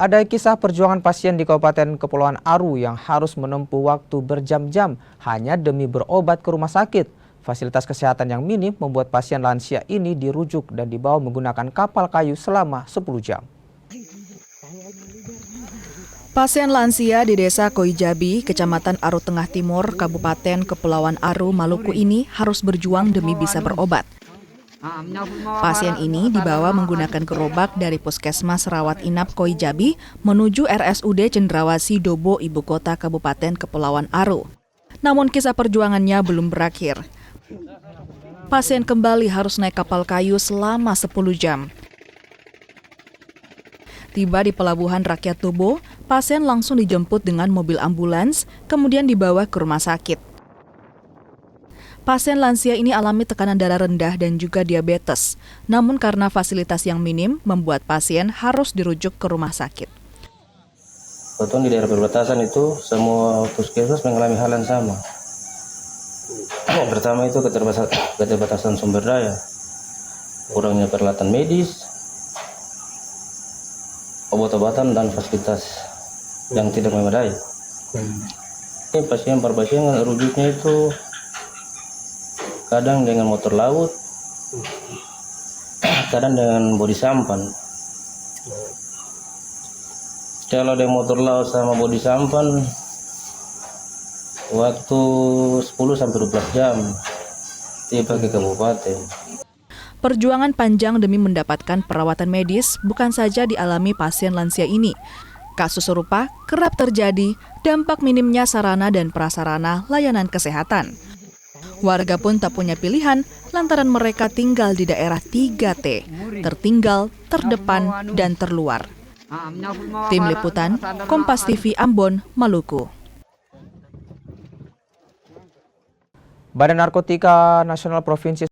Ada kisah perjuangan pasien di Kabupaten Kepulauan Aru yang harus menempuh waktu berjam-jam hanya demi berobat ke rumah sakit. Fasilitas kesehatan yang minim membuat pasien lansia ini dirujuk dan dibawa menggunakan kapal kayu selama 10 jam. Pasien lansia di Desa Koijabi, Kecamatan Aru Tengah Timur, Kabupaten Kepulauan Aru, Maluku ini harus berjuang demi bisa berobat. Pasien ini dibawa menggunakan gerobak dari Puskesmas Rawat Inap Koijabi menuju RSUD Cendrawasih Dobo, Ibu Kota Kabupaten Kepulauan Aru. Namun kisah perjuangannya belum berakhir. Pasien kembali harus naik kapal kayu selama 10 jam. Tiba di Pelabuhan Rakyat Dobo, pasien langsung dijemput dengan mobil ambulans, kemudian dibawa ke rumah sakit. Pasien lansia ini alami tekanan darah rendah dan juga diabetes. Namun karena fasilitas yang minim, membuat pasien harus dirujuk ke rumah sakit. Kebetulan di daerah perbatasan itu, semua puskesmas mengalami hal yang sama. Pertama itu keterbatasan sumber daya, kurangnya peralatan medis, obat-obatan dan fasilitas yang tidak memadai. Pasien rujuknya itu kadang dengan motor laut, kadang dengan bodi sampan. Kalau ada motor laut sama bodi sampan, waktu 10-12 jam tiba ke kabupaten. Perjuangan panjang demi mendapatkan perawatan medis bukan saja dialami pasien lansia ini. Kasus serupa kerap terjadi dampak minimnya sarana dan prasarana layanan kesehatan. Warga pun tak punya pilihan lantaran mereka tinggal di daerah 3T, tertinggal, terdepan, dan terluar. Tim Liputan, Kompas TV Ambon, Maluku. Badan Narkotika Nasional Provinsi